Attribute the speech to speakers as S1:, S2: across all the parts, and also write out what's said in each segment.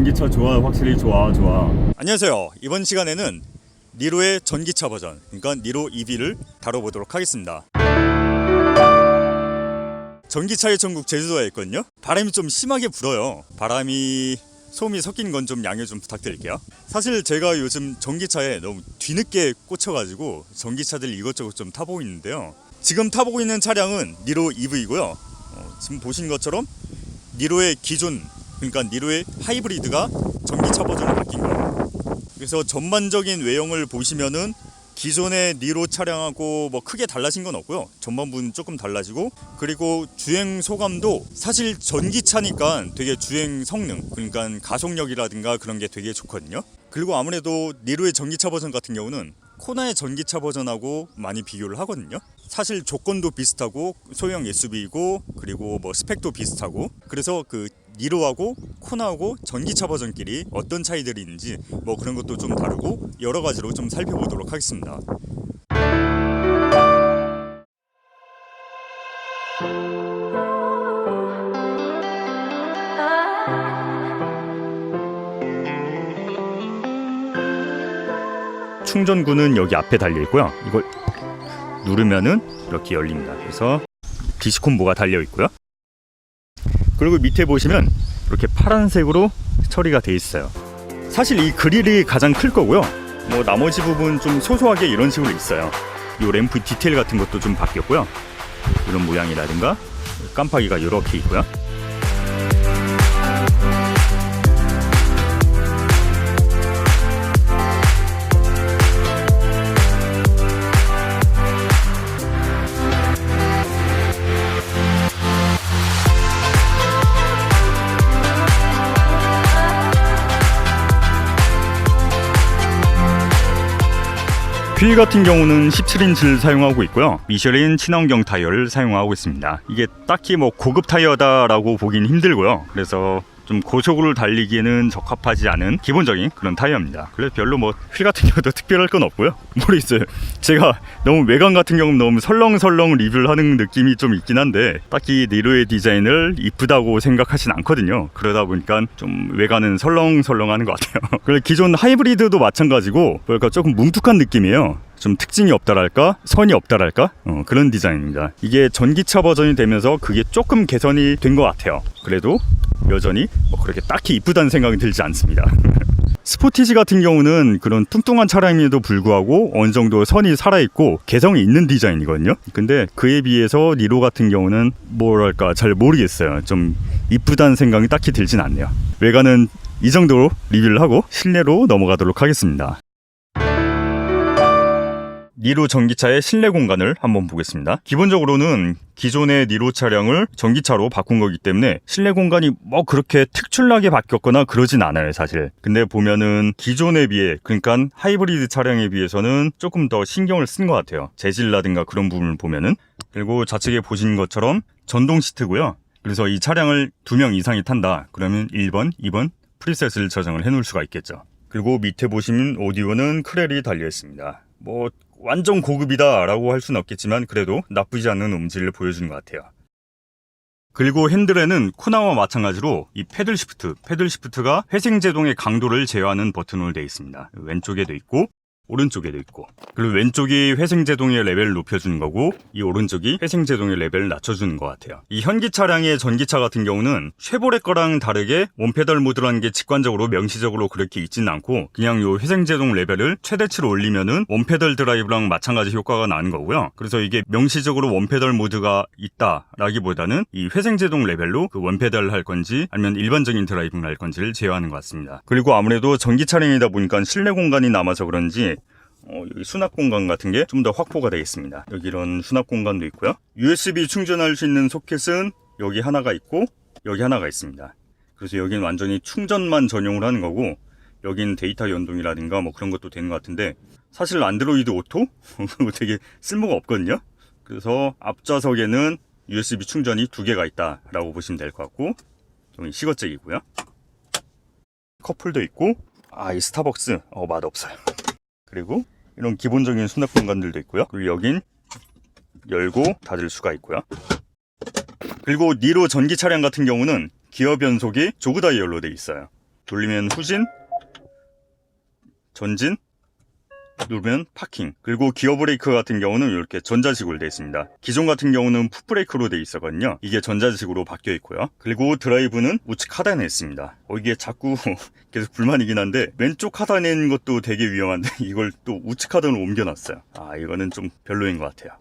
S1: 전기차 좋아. 확실히 좋아.
S2: 안녕하세요. 이번 시간에는 니로의 전기차 버전, 그러니까 니로 EV를 다뤄보도록 하겠습니다. 전기차의 천국 제주도에 있거든요. 바람이 좀 심하게 불어요. 바람이 소음이 섞인 건 좀 양해 좀 부탁드릴게요. 사실 제가 요즘 전기차에 너무 뒤늦게 꽂혀가지고 전기차들 이것저것 좀 타보고 있는데요. 지금 타보고 있는 차량은 니로 EV고요. 지금 보신 것처럼 니로의 기존, 그러니까 니로의 하이브리드가 전기차 버전으로 바뀐 거예요. 그래서 전반적인 외형을 보시면은 기존의 니로 차량하고 뭐 크게 달라진 건 없고요. 전반부는 조금 달라지고, 그리고 주행 소감도 사실 전기차니까 되게 주행 성능, 그러니까 가속력이라든가 그런 게 되게 좋거든요. 그리고 아무래도 니로의 전기차 버전 같은 경우는 코나의 전기차 버전하고 많이 비교를 하거든요. 사실 조건도 비슷하고 소형 SUV이고, 그리고 뭐 스펙도 비슷하고, 그래서 그 니로하고 코나하고 전기차 버전끼리 어떤 차이들이 있는지 뭐 그런 것도 좀 다르고 여러 가지로 좀 살펴보도록 하겠습니다. 충전구는 여기 앞에 달려 있고요. 이걸 누르면은 이렇게 열립니다. 그래서 디스콤보가 달려 있고요. 그리고 밑에 보시면 이렇게 파란색으로 처리가 돼 있어요. 사실 이 그릴이 가장 클 거고요. 뭐 나머지 부분 좀 소소하게 이런 식으로 있어요. 이 램프 디테일 같은 것도 좀 바뀌었고요. 이런 모양이라든가 깜빡이가 이렇게 있고요. 휠 같은 경우는 17인치를 사용하고 있고요. 미쉐린 친환경 타이어를 사용하고 있습니다. 이게 딱히 뭐 고급 타이어다라고 보긴 힘들고요. 그래서 좀 고속으로 달리기에는 적합하지 않은 기본적인 그런 타이어입니다. 그래서 별로 뭐 휠 같은 경우도 특별할 건 없고요. 모르겠어요. 제가 너무 외관 같은 경우는 너무 설렁설렁 리뷰를 하는 느낌이 좀 있긴 한데 딱히 니로의 디자인을 이쁘다고 생각하진 않거든요. 그러다 보니까 좀 외관은 설렁설렁하는 것 같아요. 그리고 기존 하이브리드도 마찬가지고 뭐랄까 조금 뭉툭한 느낌이에요. 좀 특징이 없다랄까? 선이 없다랄까? 그런 디자인입니다. 이게 전기차 버전이 되면서 그게 조금 개선이 된 것 같아요. 그래도 여전히 뭐 그렇게 딱히 이쁘다는 생각이 들지 않습니다. 스포티지 같은 경우는 그런 뚱뚱한 차량임에도 불구하고 어느 정도 선이 살아있고 개성이 있는 디자인이거든요. 근데 그에 비해서 니로 같은 경우는 뭐랄까 잘 모르겠어요. 좀 이쁘다는 생각이 딱히 들진 않네요. 외관은 이 정도로 리뷰를 하고 실내로 넘어가도록 하겠습니다. 니로 전기차의 실내 공간을 한번 보겠습니다. 기본적으로는 기존의 니로 차량을 전기차로 바꾼 거기 때문에 실내 공간이 뭐 그렇게 특출나게 바뀌었거나 그러진 않아요, 사실. 근데 보면은 기존에 비해, 그러니까 하이브리드 차량에 비해서는 조금 더 신경을 쓴 것 같아요. 재질이라든가 그런 부분을 보면은. 그리고 좌측에 보신 것처럼 전동 시트고요. 그래서 이 차량을 2명 이상이 탄다. 그러면 1번, 2번 프리셋을 저장을 해놓을 수가 있겠죠. 그리고 밑에 보시면 오디오는 크렐이 달려 있습니다. 뭐 완전 고급이다 라고 할 수는 없겠지만 그래도 나쁘지 않은 음질을 보여주는 것 같아요. 그리고 핸들에는 코나와 마찬가지로 이 패들 시프트가 회생 제동의 강도를 제어하는 버튼으로 되어 있습니다. 왼쪽에도 있고 오른쪽에도 있고, 그리고 왼쪽이 회생제동의 레벨을 높여주는 거고 이 오른쪽이 회생제동의 레벨을 낮춰주는 것 같아요. 이 현기 차량의 전기차 같은 경우는 쉐보레 거랑 다르게 원페달 모드라는 게 직관적으로 명시적으로 그렇게 있지는 않고 그냥 요 회생제동 레벨을 최대치로 올리면은 원페달 드라이브랑 마찬가지 효과가 나는 거고요. 그래서 이게 명시적으로 원페달 모드가 있다라기보다는 이 회생제동 레벨로 그 원페달을 할 건지 아니면 일반적인 드라이브를 할 건지를 제어하는 것 같습니다. 그리고 아무래도 전기 차량이다 보니까 실내 공간이 남아서 그런지 여기 수납 공간 같은 게 좀 더 확보가 되겠습니다. 여기 이런 수납 공간도 있고요. USB 충전할 수 있는 소켓은 여기 하나가 있고 여기 하나가 있습니다. 그래서 여기는 완전히 충전만 전용으로 하는 거고 여기는 데이터 연동이라든가 뭐 그런 것도 되는 것 같은데 사실 안드로이드 오토? 되게 쓸모가 없거든요. 그래서 앞좌석에는 USB 충전이 2개가 있다라고 보시면 될 것 같고 좀 시거잭이고요. 컵홀더 있고 이 스타벅스 맛없어요. 그리고 이런 기본적인 수납 공간들도 있고요. 그리고 여긴 열고 닫을 수가 있고요. 그리고 니로 전기 차량 같은 경우는 기어 변속이 조그 다이얼로 되어 있어요. 돌리면 후진, 전진, 누르면 파킹. 그리고 기어 브레이크 같은 경우는 이렇게 전자식으로 되어 있습니다. 기존 같은 경우는 풋브레이크로 되어 있었거든요. 이게 전자식으로 바뀌어 있고요. 그리고 드라이브는 우측 하단에 있습니다. 이게 자꾸 계속 불만이긴 한데 왼쪽 하단에 있는 것도 되게 위험한데 이걸 또 우측 하단으로 옮겨놨어요. 이거는 좀 별로인 것 같아요.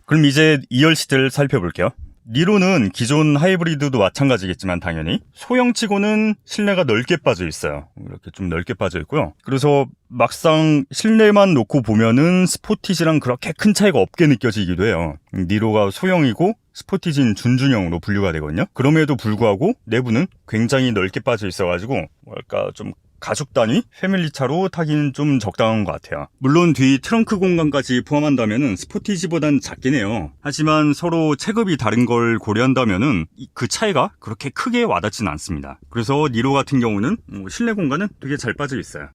S2: 그럼 이제 2열 시트를 살펴볼게요. 니로는 기존 하이브리드도 마찬가지겠지만 당연히 소형치고는 실내가 넓게 빠져 있어요. 이렇게 좀 넓게 빠져 있고요. 그래서 막상 실내만 놓고 보면은 스포티지랑 그렇게 큰 차이가 없게 느껴지기도 해요. 니로가 소형이고 스포티지는 준준형으로 분류가 되거든요. 그럼에도 불구하고 내부는 굉장히 넓게 빠져 있어가지고 뭐랄까 좀 가족 단위 패밀리차로 타기는 좀 적당한 것 같아요. 물론 뒤 트렁크 공간까지 포함한다면 스포티지보단 작긴 해요. 하지만 서로 체급이 다른 걸 고려한다면 그 차이가 그렇게 크게 와닿진 않습니다. 그래서 니로 같은 경우는 실내 공간은 되게 잘 빠져 있어요.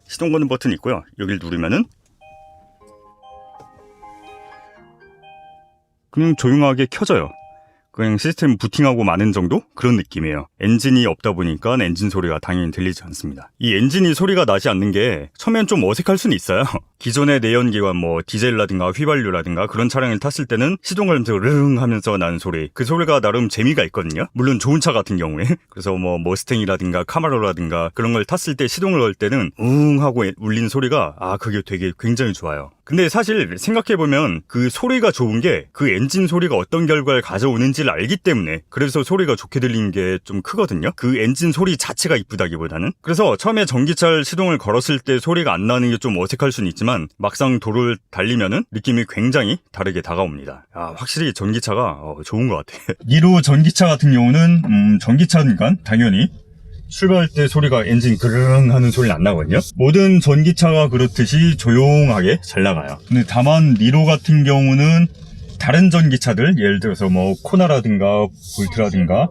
S2: 시동 거는 버튼이 있고요. 여기를 누르면은 그냥 조용하게 켜져요. 그냥 시스템 부팅하고 마는 정도? 그런 느낌이에요. 엔진이 없다 보니까 엔진 소리가 당연히 들리지 않습니다. 이 엔진이 소리가 나지 않는 게 처음엔 좀 어색할 수는 있어요. 기존의 내연기관 디젤이라든가 휘발유라든가 그런 차량을 탔을 때는 시동을 하면서 르릉 하면서 나는 소리, 그 소리가 나름 재미가 있거든요. 물론 좋은 차 같은 경우에. 그래서 머스탱이라든가 카마로라든가 그런 걸 탔을 때 시동을 걸 때는 웅 하고 울리는 소리가 그게 되게 굉장히 좋아요. 근데 사실 생각해보면 그 소리가 좋은 게 그 엔진 소리가 어떤 결과를 가져오는지를 알기 때문에, 그래서 소리가 좋게 들리는 게 좀 크거든요. 그 엔진 소리 자체가 이쁘다기보다는. 그래서 처음에 전기차를 시동을 걸었을 때 소리가 안 나는 게 좀 어색할 수는 있지만 막상 도로를 달리면은 느낌이 굉장히 다르게 다가옵니다. 확실히 전기차가 좋은 것 같아요. 니로 전기차 같은 경우는 전기차니까 당연히 출발할 때 소리가 엔진 그르릉 하는 소리는 안 나거든요. 모든 전기차가 그렇듯이 조용하게 잘 나가요. 근데 다만 니로 같은 경우는 다른 전기차들, 예를 들어서 코나라든가 볼트라든가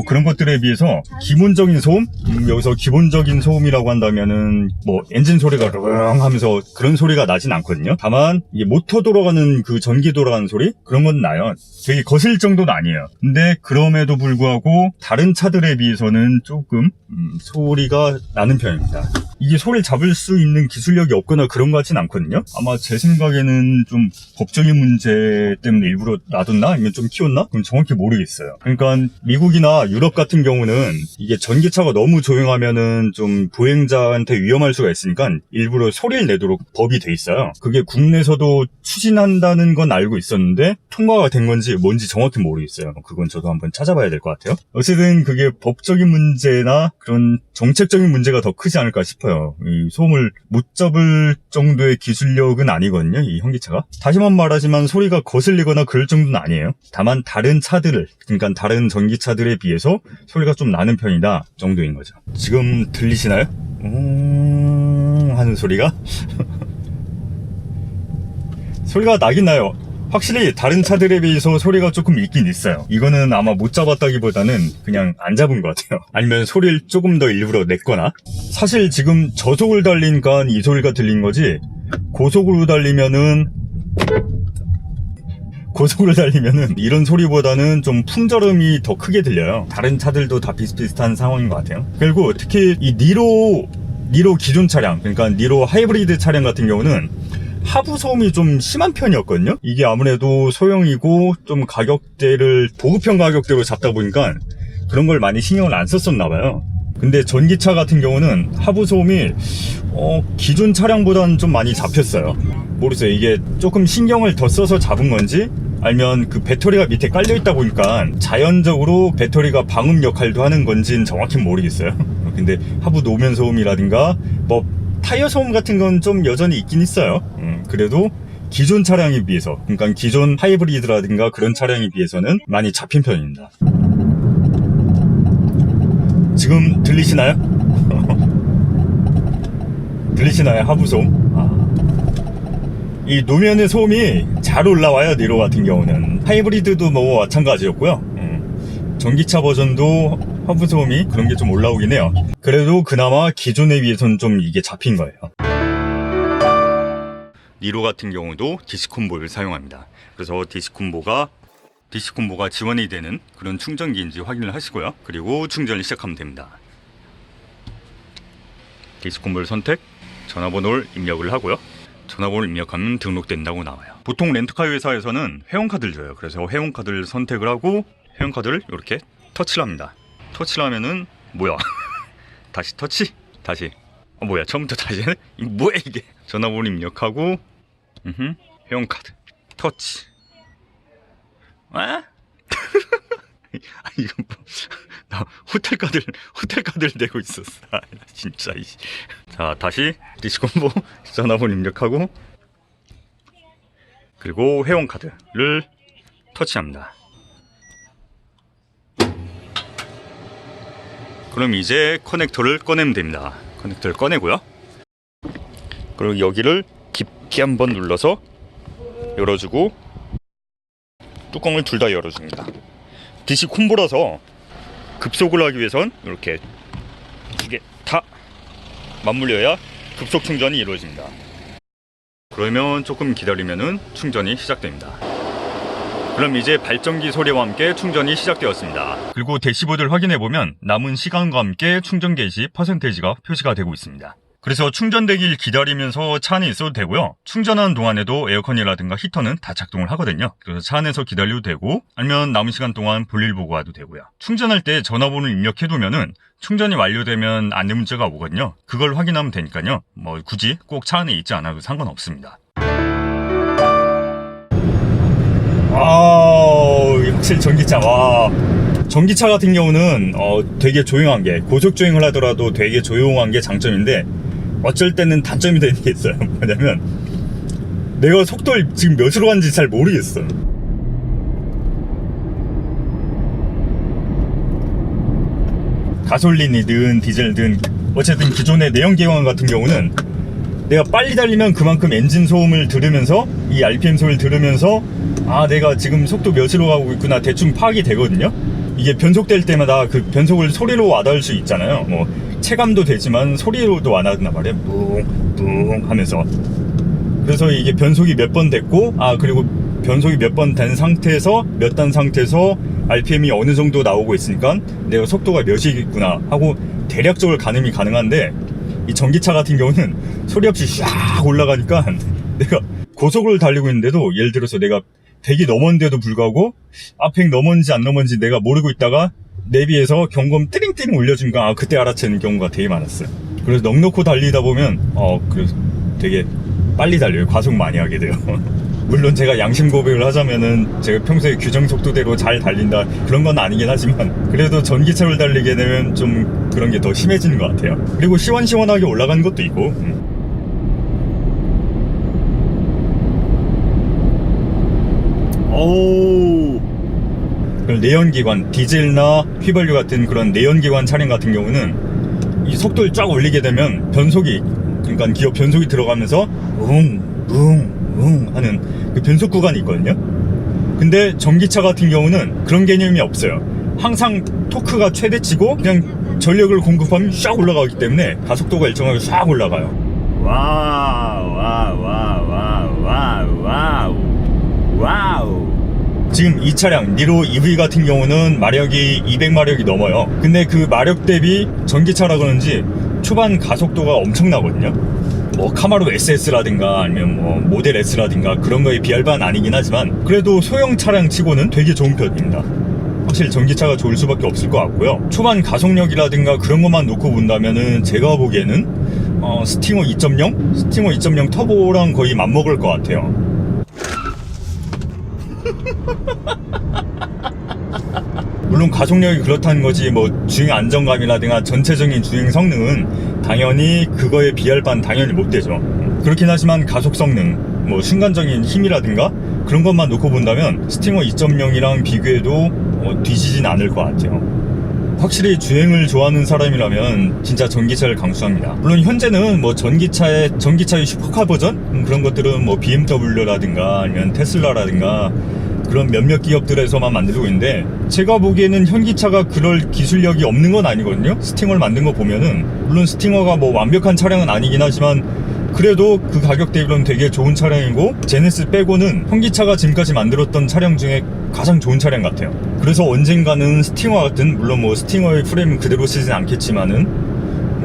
S2: 그런 것들에 비해서 기본적인 소음? 여기서 기본적인 소음이라고 한다면은 엔진 소리가 르릉 하면서 그런 소리가 나진 않거든요. 다만 이게 모터 돌아가는 그 전기 돌아가는 소리? 그런 건 나요. 되게 거슬 정도는 아니에요. 근데 그럼에도 불구하고 다른 차들에 비해서는 조금 소리가 나는 편입니다. 이게 소리를 잡을 수 있는 기술력이 없거나 그런 것 같진 않거든요. 아마 제 생각에는 좀 법적인 문제 때문에 일부러 놔뒀나? 아니면 좀 키웠나? 그건 정확히 모르겠어요. 그러니까 미국이나 유럽 같은 경우는 이게 전기차가 너무 조용하면은 좀 보행자한테 위험할 수가 있으니까 일부러 소리를 내도록 법이 돼 있어요. 그게 국내에서도 추진한다는 건 알고 있었는데 통과가 된 건지 뭔지 정확히 모르겠어요. 그건 저도 한번 찾아봐야 될 것 같아요. 어쨌든 그게 법적인 문제나 그런 정책적인 문제가 더 크지 않을까 싶어요. 이 소음을 못 잡을 정도의 기술력은 아니거든요, 이 현기차가. 다시만 말하지만 소리가 거슬리거나 그럴 정도는 아니에요. 다만 다른 차들을, 그러니까 다른 전기차들에 비해서 소리가 좀 나는 편이다 정도인 거죠. 지금 들리시나요? 하는 소리가? 소리가 나긴 나요. 확실히 다른 차들에 비해서 소리가 조금 있긴 있어요. 이거는 아마 못 잡았다기보다는 그냥 안 잡은 것 같아요. 아니면 소리를 조금 더 일부러 냈거나. 사실 지금 저속을 달리니까 이 소리가 들린 거지, 고속으로 달리면은 이런 소리보다는 좀 풍절음이 더 크게 들려요. 다른 차들도 다 비슷비슷한 상황인 것 같아요. 그리고 특히 이 니로 기존 차량, 그러니까 니로 하이브리드 차량 같은 경우는 하부 소음이 좀 심한 편이었거든요. 이게 아무래도 소형이고 좀 가격대를 보급형 가격대로 잡다 보니까 그런 걸 많이 신경을 안 썼었나 봐요. 근데 전기차 같은 경우는 하부 소음이 기존 차량보다는 좀 많이 잡혔어요. 모르겠어요. 이게 조금 신경을 더 써서 잡은 건지, 아니면 그 배터리가 밑에 깔려 있다 보니까 자연적으로 배터리가 방음 역할도 하는 건지는 정확히 모르겠어요. 근데 하부 노면 소음이라든가 타이어 소음 같은 건 좀 여전히 있긴 있어요. 그래도 기존 차량에 비해서, 그러니까 기존 하이브리드라든가 그런 차량에 비해서는 많이 잡힌 편입니다. 지금 들리시나요? 들리시나요? 하부 소음? 이 노면의 소음이 잘 올라와요. 니로 같은 경우는 하이브리드도 마찬가지였고요. 전기차 버전도 하부 소음이 그런 게 좀 올라오긴 해요. 그래도 그나마 기존에 비해서는 좀 이게 잡힌 거예요. 니로 같은 경우도 디스콤보를 사용합니다. 그래서 디스콤보가 DC 콤보가 지원이 되는 그런 충전기인지 확인을 하시고요. 그리고 충전을 시작하면 됩니다. DC 콤보를 선택, 전화번호를 입력을 하고요. 전화번호를 입력하면 등록된다고 나와요. 보통 렌트카 회사에서는 회원카드를 줘요. 그래서 회원카드를 선택을 하고 회원카드를 이렇게 터치를 합니다. 터치를 하면은 뭐야? 다시 터치? 다시. 뭐야? 처음부터 다시 해? 뭐야 이게? 전화번호 입력하고 회원카드 터치. 아? 이거 뭐, 나 호텔 카드를 내고 있었어. 진짜. 자, 다시 디스콤보 전화번호 입력하고 그리고 회원 카드를 터치합니다. 그럼 이제 커넥터를 꺼내면 됩니다. 커넥터를 꺼내고요. 그리고 여기를 깊게 한번 눌러서 열어주고 뚜껑을 둘 다 열어줍니다. DC 콤보라서 급속을 하기 위해선 이렇게 두 개 다 맞물려야 급속 충전이 이루어집니다. 그러면 조금 기다리면은 충전이 시작됩니다. 그럼 이제 발전기 소리와 함께 충전이 시작되었습니다. 그리고 대시보드를 확인해보면 남은 시간과 함께 충전 개시 퍼센테이지가 표시가 되고 있습니다. 그래서 충전되길 기다리면서 차 안에 있어도 되고요. 충전하는 동안에도 에어컨이라든가 히터는 다 작동을 하거든요. 그래서 차 안에서 기다려도 되고 아니면 남은 시간 동안 볼일 보고 와도 되고요. 충전할 때 전화번호를 입력해두면은 충전이 완료되면 안내 문자가 오거든요. 그걸 확인하면 되니까요. 뭐 굳이 꼭 차 안에 있지 않아도 상관없습니다. 확실히 전기차. 와, 전기차 같은 경우는 되게 조용한 게, 고속주행을 하더라도 되게 조용한 게 장점인데 어쩔 때는 단점이 되는 게 있어요. 뭐냐면 내가 속도를 지금 몇으로 가는지 잘 모르겠어. 가솔린이든 디젤이든 어쨌든 기존의 내연기관 같은 경우는 내가 빨리 달리면 그만큼 엔진 소음을 들으면서 이 RPM 소리를 들으면서 아, 내가 지금 속도 몇으로 가고 있구나 대충 파악이 되거든요. 이게 변속될 때마다 그 변속을 소리로 와닿을 수 있잖아요. 뭐 체감도 되지만 소리로도 와닿는단 말이에요. 뿡뿡 하면서. 그래서 이게 변속이 몇 번 됐고, 그리고 변속이 몇 번 된 상태에서 몇 단 상태에서 RPM이 어느 정도 나오고 있으니까 내가 속도가 몇이겠구나 하고 대략적으로 가늠이 가능한데, 이 전기차 같은 경우는 소리 없이 샥 올라가니까 내가 고속을 달리고 있는데도 예를 들어서 내가 100이 넘었는데도 불구하고 앞에 넘었는지 안 넘었는지 내가 모르고 있다가 내비에서 경고음 띠링띠링 울려주니까 그때 알아채는 경우가 되게 많았어요. 그래서 넉넉히 달리다 보면 그래서 되게 빨리 달려요. 과속 많이 하게 돼요. 물론 제가 양심 고백을 하자면은 제가 평소에 규정 속도대로 잘 달린다 그런 건 아니긴 하지만 그래도 전기차를 달리게 되면 좀 그런 게 더 심해지는 것 같아요. 그리고 시원시원하게 올라가는 것도 있고. 내연기관, 디젤이나 휘발유 같은 그런 내연기관 차량 같은 경우는 이 속도를 쫙 올리게 되면 변속이, 그러니까 기어 변속이 들어가면서 웅 하는 그 변속 구간이 있거든요. 근데 전기차 같은 경우는 그런 개념이 없어요. 항상 토크가 최대치고 그냥 전력을 공급하면 샥 올라가기 때문에 가속도가 일정하게 샥 올라가요. 와우. 지금 이 차량 니로 EV 같은 경우는 마력이 200마력이 넘어요. 근데 그 마력 대비 전기차라 그런지 초반 가속도가 엄청나거든요. 뭐 카마로 SS라든가 아니면 뭐 모델 S라든가 그런 거에 비할 바는 아니긴 하지만 그래도 소형 차량 치고는 되게 좋은 편입니다. 확실히 전기차가 좋을 수밖에 없을 것 같고요. 초반 가속력이라든가 그런 것만 놓고 본다면은 제가 보기에는 스팅어 2.0 터보랑 거의 맞먹을 것 같아요. 물론 가속력이 그렇다는 거지 뭐 주행 안정감이라든가 전체적인 주행 성능은 당연히 그거에 비할 바는 당연히 못 되죠. 그렇긴 하지만 가속 성능, 뭐 순간적인 힘이라든가 그런 것만 놓고 본다면 스팅어 2.0이랑 비교해도 뒤지진 않을 것 같아요. 확실히 주행을 좋아하는 사람이라면 진짜 전기차를 강추합니다. 물론 현재는 뭐 전기차의 슈퍼카 버전 그런 것들은 뭐 BMW라든가 아니면 테슬라라든가 그런 몇몇 기업들에서만 만들고 있는데 제가 보기에는 현기차가 그럴 기술력이 없는 건 아니거든요. 스팅어를 만든 거 보면은 물론 스팅어가 뭐 완벽한 차량은 아니긴 하지만 그래도 그 가격 대비로는 되게 좋은 차량이고 제네시스 빼고는 현기차가 지금까지 만들었던 차량 중에 가장 좋은 차량 같아요. 그래서 언젠가는 스팅어 같은, 물론 뭐 스팅어의 프레임은 그대로 쓰진 않겠지만은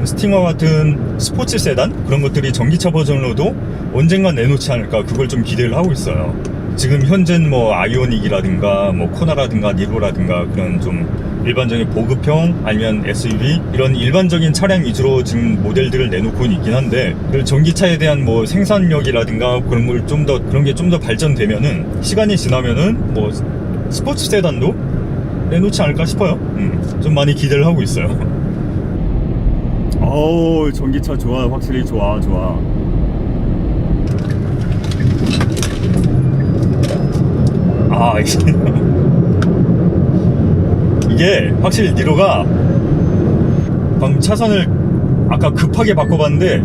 S2: 스팅어 같은 스포츠 세단 그런 것들이 전기차 버전으로도 언젠간 내놓지 않을까, 그걸 좀 기대를 하고 있어요. 지금 현재는 뭐 아이오닉이라든가 뭐 코나라든가 니로라든가 그런 좀 일반적인 보급형 아니면 SUV 이런 일반적인 차량 위주로 지금 모델들을 내놓고 있긴 한데, 그 전기차에 대한 뭐 생산력이라든가 그런 걸 좀 더, 그런 게 좀 더 발전되면은 시간이 지나면은 뭐 스포츠 세단도 내놓지 않을까 싶어요. 좀 많이 기대를 하고 있어요. 어우, 전기차 좋아. 확실히 좋아. 아, 이게 확실히 니로가 방금 차선을 아까 급하게 바꿔봤는데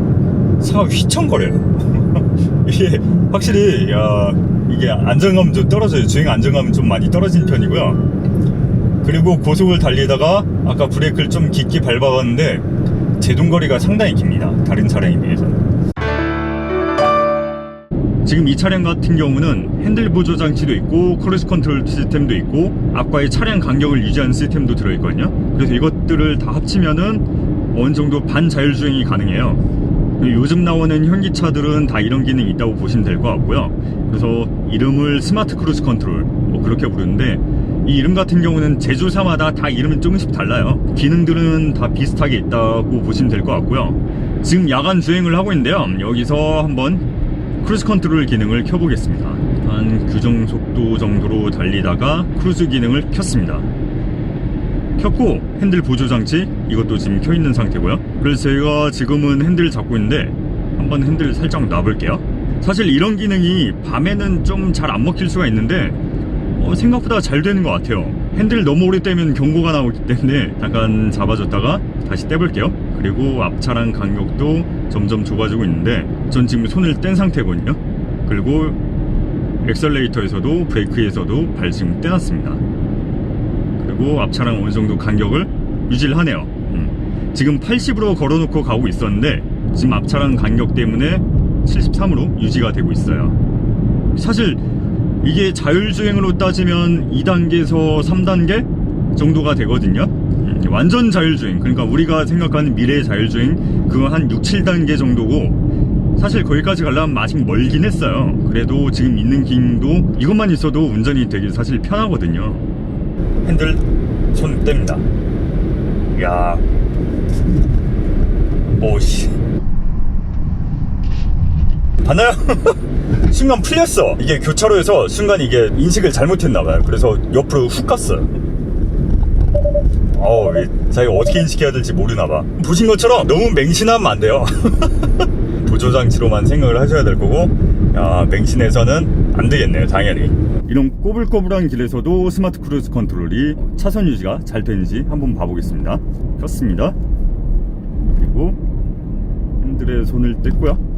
S2: 차가 휘청거려요. 이게 확실히, 야, 이게 안정감은 좀 떨어져요. 주행 안정감은 좀 많이 떨어진 편이고요. 그리고 고속을 달리다가 아까 브레이크를 좀 깊게 밟아봤는데 제동거리가 상당히 깁니다. 다른 차량에 비해서. 지금 이 차량 같은 경우는 핸들 보조 장치도 있고 크루즈 컨트롤 시스템도 있고 앞과의 차량 간격을 유지하는 시스템도 들어있거든요. 그래서 이것들을 다 합치면은 어느 정도 반자율주행이 가능해요. 요즘 나오는 현기차들은 다 이런 기능이 있다고 보시면 될 것 같고요. 그래서 이름을 스마트 크루즈 컨트롤 뭐 그렇게 부르는데, 이 이름 같은 경우는 제조사마다 다 이름이 조금씩 달라요. 기능들은 다 비슷하게 있다고 보시면 될 것 같고요. 지금 야간 주행을 하고 있는데요. 여기서 한번 크루즈 컨트롤 기능을 켜보겠습니다. 한 규정 속도 정도로 달리다가 크루즈 기능을 켰습니다. 켰고 핸들 보조 장치 이것도 지금 켜 있는 상태고요. 그래서 제가 지금은 핸들을 잡고 있는데 한번 핸들을 살짝 놔볼게요. 사실 이런 기능이 밤에는 좀 잘 안 먹힐 수가 있는데 생각보다 잘 되는 것 같아요. 핸들 너무 오래 떼면 경고가 나오기 때문에 잠깐 잡아줬다가 다시 떼볼게요. 그리고 앞차랑 간격도 점점 좁아지고 있는데 전 지금 손을 뗀 상태거든요. 그리고 엑셀레이터에서도 브레이크에서도 발 지금 떼놨습니다. 그리고 앞차랑 어느 정도 간격을 유지를 하네요. 지금 80으로 걸어놓고 가고 있었는데 지금 앞차랑 간격 때문에 73으로 유지가 되고 있어요. 사실 이게 자율주행으로 따지면 2단계에서 3단계 정도가 되거든요. 완전 자율주행, 그러니까 우리가 생각하는 미래의 자율주행 그거 한 6, 7단계 정도고, 사실 거기까지 가려면 아직 멀긴 했어요. 그래도 지금 있는 기능도 이것만 있어도 운전이 되게 사실 편하거든요. 핸들 손 뗍니다. 야, 오씨, 봤나요? 순간 풀렸어. 이게 교차로에서 순간 이게 인식을 잘못했나봐요. 그래서 옆으로 훅 갔어요. 자기가 어떻게 인식해야 될지 모르나봐. 보신 것처럼 너무 맹신하면 안 돼요. 보조장치로만 생각을 하셔야 될 거고, 맹신해서는 안 되겠네요, 당연히. 이런 꼬불꼬불한 길에서도 스마트 크루즈 컨트롤이 차선 유지가 잘 되는지 한번 봐보겠습니다. 켰습니다. 그리고 핸들에 손을 뗐고요.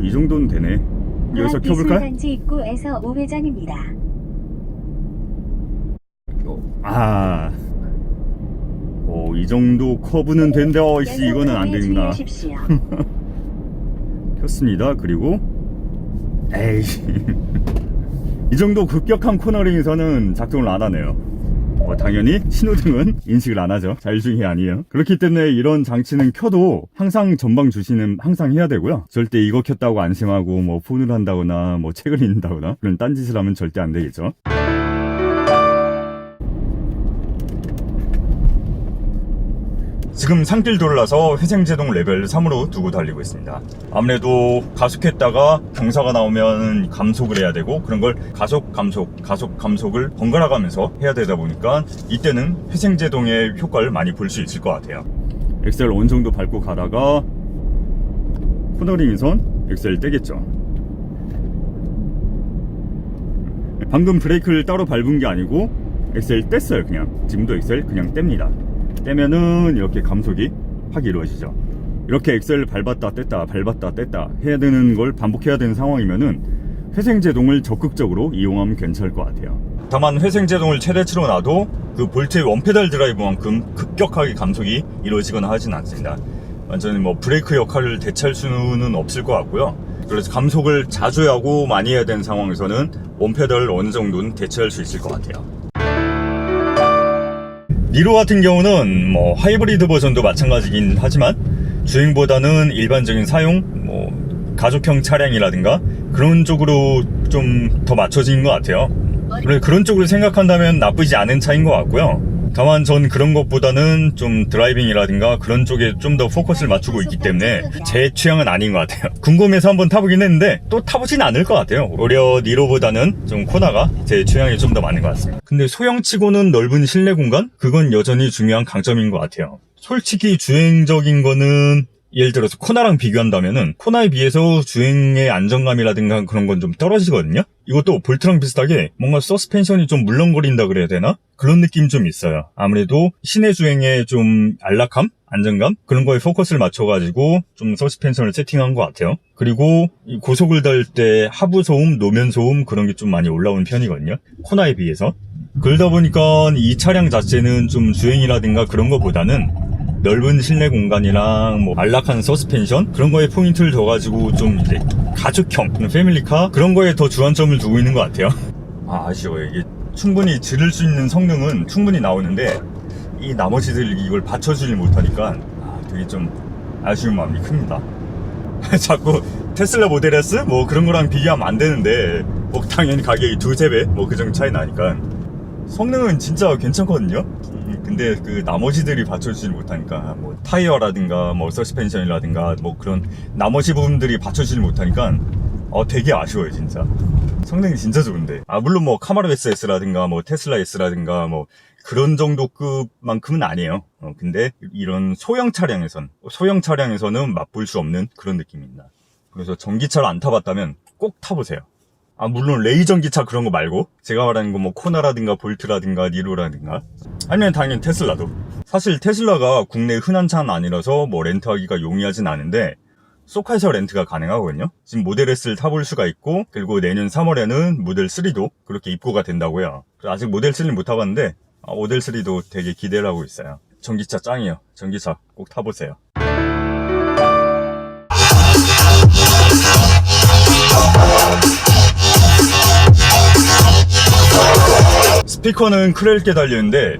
S2: 이 정도는 되네. 여기서 켜볼까요?
S1: 단지 입구에서 우회전입니다.
S2: 이 정도 커브는 된데, 이거는 안 되는구나. 켰습니다. 그리고, 이 정도 급격한 코너링에서는 작동을 안 하네요. 당연히 신호등은 인식을 안 하죠. 자율주행이 아니에요. 그렇기 때문에 이런 장치는 켜도 항상 전방 주시는 항상 해야 되고요. 절대 이거 켰다고 안심하고 뭐 폰을 한다거나 뭐 책을 읽는다거나 그런 딴짓을 하면 절대 안 되겠죠. 지금 산길도를 나서 회생제동 레벨 3으로 두고 달리고 있습니다. 아무래도 가속했다가 경사가 나오면 감속을 해야 되고, 그런 걸 가속 감속을 번갈아 가면서 해야 되다 보니까 이때는 회생제동의 효과를 많이 볼 수 있을 것 같아요. 엑셀 어느 정도 밟고 가다가 코너링선 엑셀 떼겠죠. 방금 브레이크를 따로 밟은 게 아니고 엑셀 뗐어요. 그냥 지금도 엑셀 그냥 뗍니다. 떼면은 이렇게 감속이 확 이루어지죠. 이렇게 엑셀을 밟았다 뗐다 해야 되는 걸 반복해야 되는 상황이면은 회생제동을 적극적으로 이용하면 괜찮을 것 같아요. 다만 회생제동을 최대치로 놔도 그 볼트의 원페달 드라이브만큼 급격하게 감속이 이루어지거나 하진 않습니다. 완전히 뭐 브레이크 역할을 대체할 수는 없을 것 같고요. 그래서 감속을 자주 하고 많이 해야 되는 상황에서는 원페달을 어느 정도는 대체할 수 있을 것 같아요. 니로 같은 경우는 뭐 하이브리드 버전도 마찬가지긴 하지만 주행보다는 일반적인 사용, 뭐 가족형 차량이라든가 그런 쪽으로 좀 더 맞춰진 것 같아요. 그런 쪽으로 생각한다면 나쁘지 않은 차인 것 같고요. 다만 전 그런 것보다는 좀 드라이빙이라든가 그런 쪽에 좀 더 포커스를 맞추고 있기 때문에 제 취향은 아닌 것 같아요. 궁금해서 한번 타보긴 했는데 또 타보진 않을 것 같아요. 오히려 니로보다는 좀 코나가 제 취향에 좀 더 맞는 것 같습니다. 근데 소형치고는 넓은 실내 공간? 그건 여전히 중요한 강점인 것 같아요. 솔직히 주행적인 거는 예를 들어서 코나랑 비교한다면은 코나에 비해서 주행의 안정감이라든가 그런 건 좀 떨어지거든요. 이것도 볼트랑 비슷하게 뭔가 서스펜션이 좀 물렁거린다 그래야 되나? 그런 느낌 좀 있어요. 아무래도 시내 주행의 좀 안락함? 안정감? 그런 거에 포커스를 맞춰가지고 좀 서스펜션을 세팅한 것 같아요. 그리고 이 고속을 달 때 하부 소음, 노면 소음 그런 게 좀 많이 올라오는 편이거든요. 코나에 비해서. 그러다 보니까 이 차량 자체는 좀 주행이라든가 그런 것보다는 넓은 실내 공간이랑 뭐 안락한 서스펜션 그런 거에 포인트를 둬가지고 좀 이제 가족형 패밀리카 그런 거에 더 주안점을 두고 있는 것 같아요. 아쉬워요. 이게 충분히 지를 수 있는 성능은 충분히 나오는데 이 나머지들 이걸 받쳐주지 못하니까 되게 좀 아쉬운 마음이 큽니다. 자꾸 테슬라 모델 S 뭐 그런 거랑 비교하면 안 되는데 뭐 당연히 가격이 두세 배 뭐 그 정도 차이 나니까 성능은 진짜 괜찮거든요. 근데 그 나머지들이 받쳐주지 못하니까 뭐 타이어라든가 뭐 서스펜션이라든가 뭐 그런 나머지 부분들이 받쳐주지 못하니까 되게 아쉬워요 진짜. 성능이 진짜 좋은데 물론 뭐 카마로 SS라든가 뭐 테슬라 S라든가 뭐 그런 정도 급만큼은 아니에요. 근데 이런 소형 차량에서는 맛볼 수 없는 그런 느낌입니다. 그래서 전기차를 안 타봤다면 꼭 타보세요. 물론 레이전기차 그런 거 말고 제가 말하는 거 뭐 코나라든가 볼트라든가 니로라든가 아니면 당연히 테슬라도. 사실 테슬라가 국내 흔한 차는 아니라서 뭐 렌트하기가 용이하진 않은데 소카에서 렌트가 가능하거든요. 지금 모델 S를 타볼 수가 있고 그리고 내년 3월에는 모델 3도 그렇게 입고가 된다고요. 아직 모델 3는 못 타봤는데 모델 3도 되게 기대를 하고 있어요. 전기차 짱이에요. 전기차 꼭 타보세요. 스피커는 크레일게 달리는데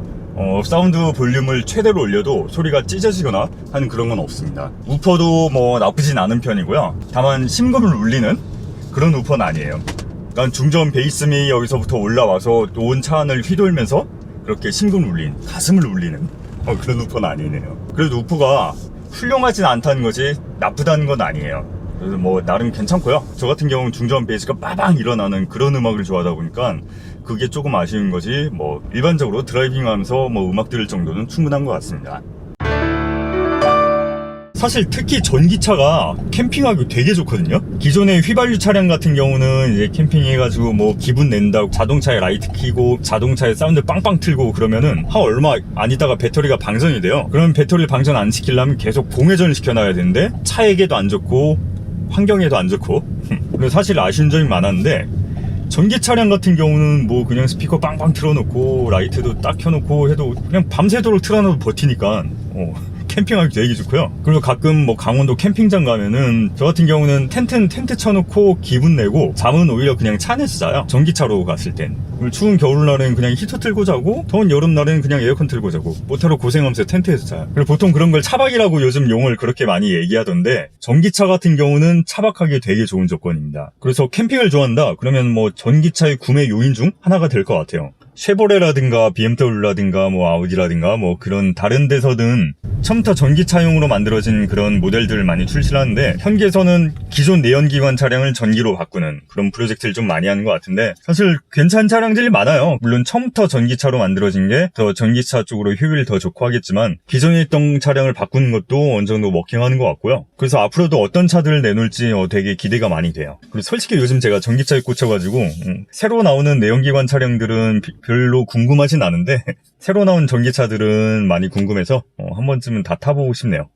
S2: 사운드 볼륨을 최대로 올려도 소리가 찢어지거나 하는 그런 건 없습니다. 우퍼도 뭐 나쁘진 않은 편이고요. 다만 심금을 울리는 그런 우퍼는 아니에요. 그러니까 중저음 베이스미 여기서부터 올라와서 온 차 안을 휘돌면서 그렇게 심금을 울린, 가슴을 울리는 그런 우퍼는 아니네요. 그래도 우퍼가 훌륭하진 않다는 거지 나쁘다는 건 아니에요. 그래서 뭐 나름 괜찮고요. 저 같은 경우는 중저음 베이스가 빠방 일어나는 그런 음악을 좋아하다 보니까 그게 조금 아쉬운 거지 뭐 일반적으로 드라이빙하면서 뭐 음악 들을 정도는 충분한 것 같습니다. 사실 특히 전기차가 캠핑하기 되게 좋거든요. 기존의 휘발유 차량 같은 경우는 이제 캠핑해가지고 뭐 기분 낸다고 자동차에 라이트 켜고 자동차에 사운드 빵빵 틀고 그러면은 얼마 안 있다가 배터리가 방전이 돼요. 그러면 배터리를 방전 안 시키려면 계속 봉회전을 시켜놔야 되는데 차에게도 안 좋고 환경에도 안 좋고 그래서 사실 아쉬운 점이 많았는데 전기 차량 같은 경우는 뭐 그냥 스피커 빵빵 틀어놓고 라이트도 딱 켜놓고 해도 그냥 밤새도록 틀어놔도 버티니까 캠핑하기 되게 좋고요. 그리고 가끔 뭐 강원도 캠핑장 가면은 저 같은 경우는 텐트 쳐놓고 기분 내고 잠은 오히려 그냥 차 안에서 자요. 전기차로 갔을 땐. 추운 겨울날엔 그냥 히터 틀고 자고 더운 여름날엔 그냥 에어컨 틀고 자고 모터로 고생하면서 텐트에서 자요. 그리고 보통 그런 걸 차박이라고 요즘 용어를 그렇게 많이 얘기하던데 전기차 같은 경우는 차박하기 되게 좋은 조건입니다. 그래서 캠핑을 좋아한다 그러면 뭐 전기차의 구매 요인 중 하나가 될 것 같아요. 쉐보레라든가 BMW라든가 뭐 아우디라든가 뭐 그런 다른 데서는 처음부터 전기차용으로 만들어진 그런 모델들을 많이 출시를 하는데 현기에서는 기존 내연기관 차량을 전기로 바꾸는 그런 프로젝트를 좀 많이 하는 것 같은데 사실 괜찮은 차량들이 많아요. 물론 처음부터 전기차로 만들어진 게 더 전기차 쪽으로 효율이 더 좋고 하겠지만 기존에 있던 차량을 바꾸는 것도 어느 정도 워킹하는 것 같고요. 그래서 앞으로도 어떤 차들을 내놓을지 되게 기대가 많이 돼요. 그리고 솔직히 요즘 제가 전기차에 꽂혀가지고 새로 나오는 내연기관 차량들은 별로 궁금하진 않은데 새로 나온 전기차들은 많이 궁금해서 한 번쯤은 다 타보고 싶네요.